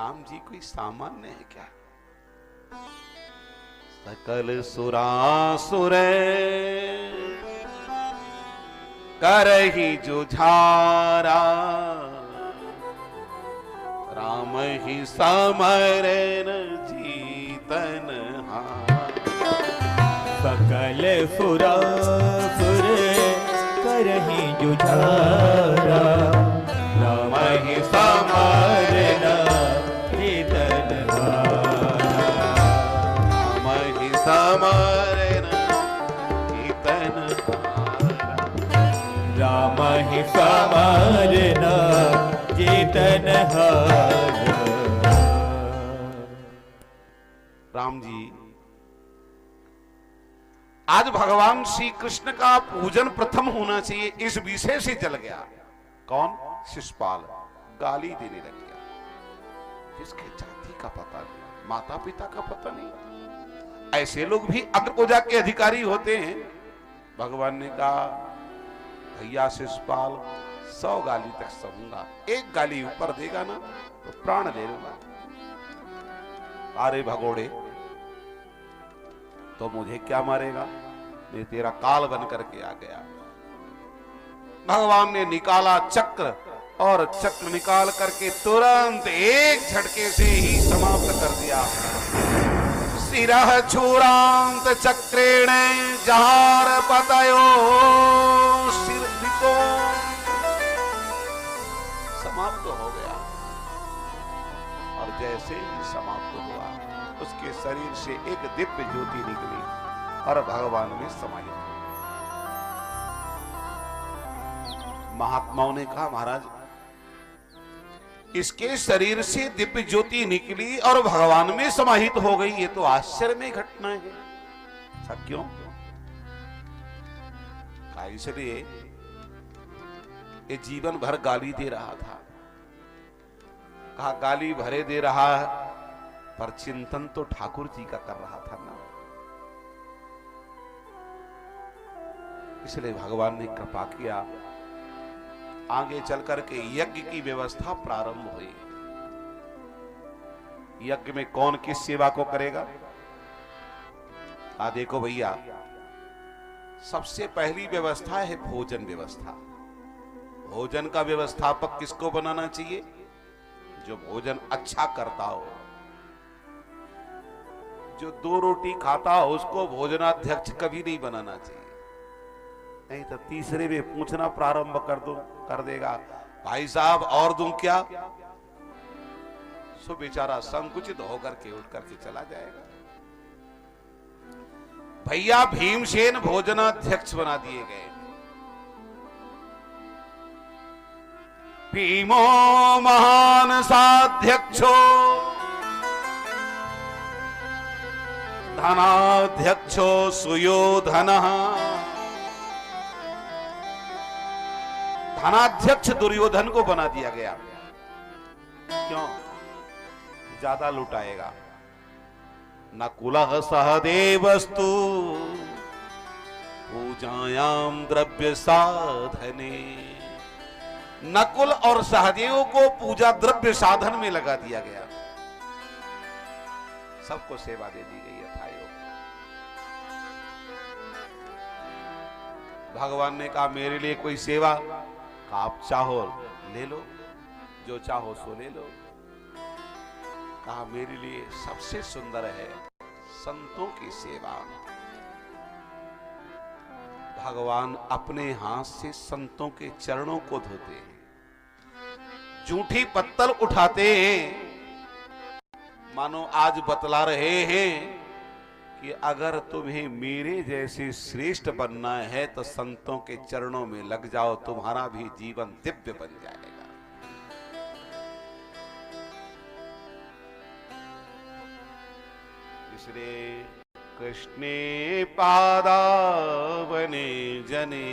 राम जी कोई सामान्य है क्या? सकल सुरासुर करहि जुझारा, राम ही समरन जीतन हारा। सकल सुरासुर करहि जुझारा, राम ही समरन जीतन हारा। राम ही समरन जीतन हारा। राम ही समरन जीतन हारा। राम जी, आज भगवान श्री कृष्ण का पूजन प्रथम होना चाहिए, इस विषय से जल गया। कौन? शिशुपाल गाली देने लग गया। जिसके जाति का पता नहीं, माता पिता का पता नहीं, ऐसे लोग भी अग्रपूजा के अधिकारी होते हैं। भगवान ने कहा, भैया शिशुपाल 100 गाली तक सहूंगा, एक गाली ऊपर देगा ना तो प्राण ले लूंगा। अरे भगोड़े, तो मुझे क्या मारेगा? मैं तेरा काल बन करके आ गया। भगवान ने निकाला चक्र और चक्र निकाल करके तुरंत एक झटके से ही समाप्त कर दिया। सिरह छुरांत चक्रेण जहार पतयो सिर दिको, समाप्त हो गया। और जैसे ही समाप्त हुआ, उसके शरीर से एक दिव्य ज्योति निकली और भगवान में समाहित हुई। महात्माओं ने कहा, महाराज, इसके शरीर से दिव्य ज्योति निकली और भगवान में समाहित हो गई, ये तो आश्चर्य में घटना है। ऐसा क्यों? कहा, इसलिए ये जीवन भर गाली दे रहा था। कहा, गाली भरे दे रहा है, पर चिंतन तो ठाकुर जी का कर रहा था ना। इसलिए भगवान ने कृपा किया, आगे चल करके यज्ञ की व्यवस्था प्रारंभ हुई। यज्ञ में कौन किस सेवा को करेगा? देखो भैया, सबसे पहली व्यवस्था है भोजन व्यवस्था। भोजन का व्यवस्थापक किसको बनाना चाहिए? जो भोजन अच्छा करता हो। जो 2 रोटी खाता हो उसको भोजनाध्यक्ष कभी नहीं बनाना चाहिए, नहीं तो तीसरे में पूछना प्रारंभ कर देगा, भाई साहब और दूं क्या? सो बेचारा संकुचित होकर के उठ करके चला जाएगा। भैया भीमसेन भोजनाध्यक्ष बना दिए गए। भीमो महान साध्यक्षो धनाध्यक्षो सुयोधनः। धनाध्यक्ष दुर्योधन को बना दिया गया। क्यों? ज्यादा लुटाएगा। नकुलः सहदेवस्तु पूजायाम द्रव्य साधने। नकुल और सहदेव को पूजा द्रव्य साधन में लगा दिया गया। सबको सेवा दे दी गई यथायोग। भगवान ने कहा, मेरे लिए कोई सेवा? आप चाहो ले लो, जो चाहो सो ले लो। कहा, मेरे लिए सबसे सुंदर है संतों की सेवा। भगवान अपने हाथ से संतों के चरणों को धोते हैं, जूठी पत्तल उठाते हैं। मानो आज बतला रहे हैं कि अगर तुम्हें मेरे जैसे श्रेष्ठ बनना है तो संतों के चरणों में लग जाओ, तुम्हारा भी जीवन दिव्य बन जाएगा। इसलिए कृष्णे पादावने जने,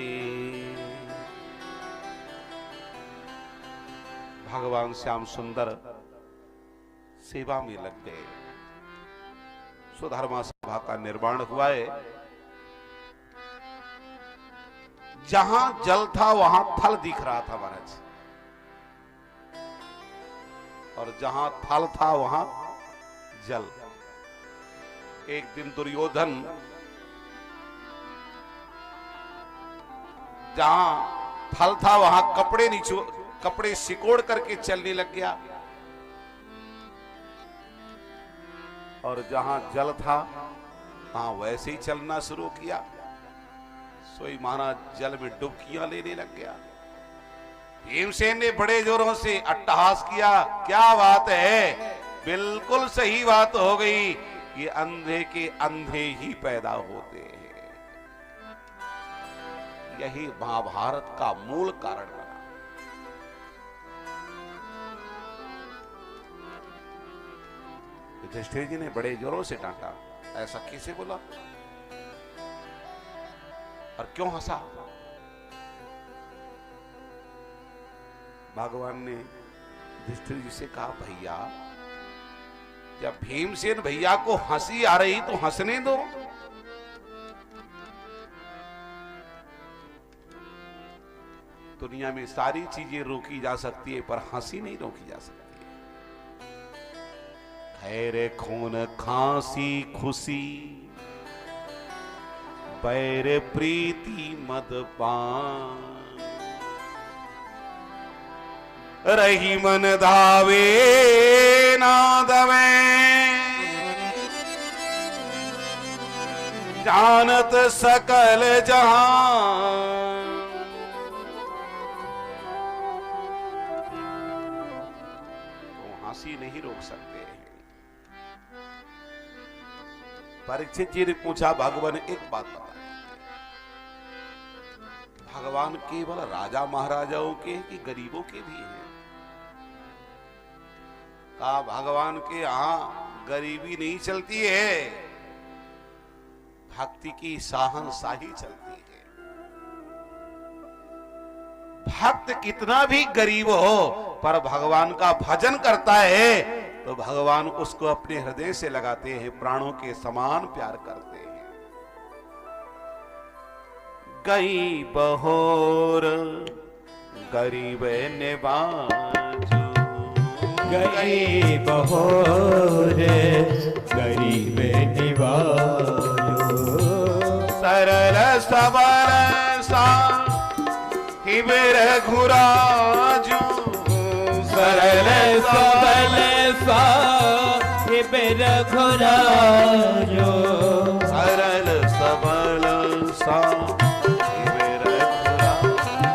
भगवान श्याम सुंदर सेवा में लग गए। सुधर्मा सभा का निर्माण हुआ है। जहां जल था वहां थल दिख रहा था महाराज। और जहां थल था वहां जल। एक दिन दुर्योधन जहां थल था वहां कपड़े सिकोड़ करके चलने लग गया, और जहां जल था वहां वैसे ही चलना शुरू किया। सोई महाराज जल में डुबकियां लेने लग गया। भीमसेन ने बड़े जोरों से अट्टहास किया, क्या बात है, बिल्कुल सही बात हो गई, ये अंधे के अंधे ही पैदा होते हैं। यही महाभारत का मूल कारण बना। युधिष्ठिर जी ने बड़े जोरों से डांटा, ऐसा कैसे बोला और क्यों हंसा? भगवान ने युधिष्ठिर जी से कहा, भैया जब भीमसेन भैया को हंसी आ रही तो हंसने दो। दुनिया में सारी चीजें रोकी जा सकती है पर हंसी नहीं रोकी जा सकती। खैर खून खांसी खुशी बैर प्रीति मदपान, रही मन धावे ना दवे, जानत सकल जहां। तो हंसी नहीं रोक सकते हैं। परीक्षित जी ने पूछा, भगवान एक बात बता, भगवान केवल राजा महाराजाओं के कि गरीबों के भी हैं? कहा, भगवान के यहां गरीबी नहीं चलती है, भक्ति की शाहनशाही चलती है। भक्त कितना भी गरीब हो पर भगवान का भजन करता है तो भगवान उसको अपने हृदय से लगाते हैं, प्राणों के समान प्यार करते हैं। गई बहोर गरीब निवाजो, गई बहोर गरीब निवाजो, सरल सबल सा हिबर घुराजो, सरल सबल सा हिबर घुराजो, सरल सबल सा हिबर घुराजो,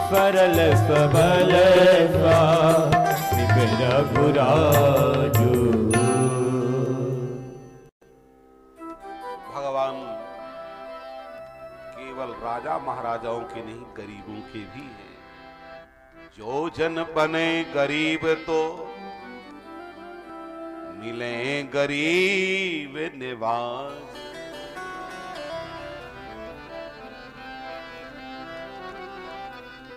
सरल सबल सा हिबर घुराजो। भगवान केवल राजा महाराजाओं के नहीं, गरीबों के भी हैं। जो जन बने गरीब तो मिले गरीब निवाज,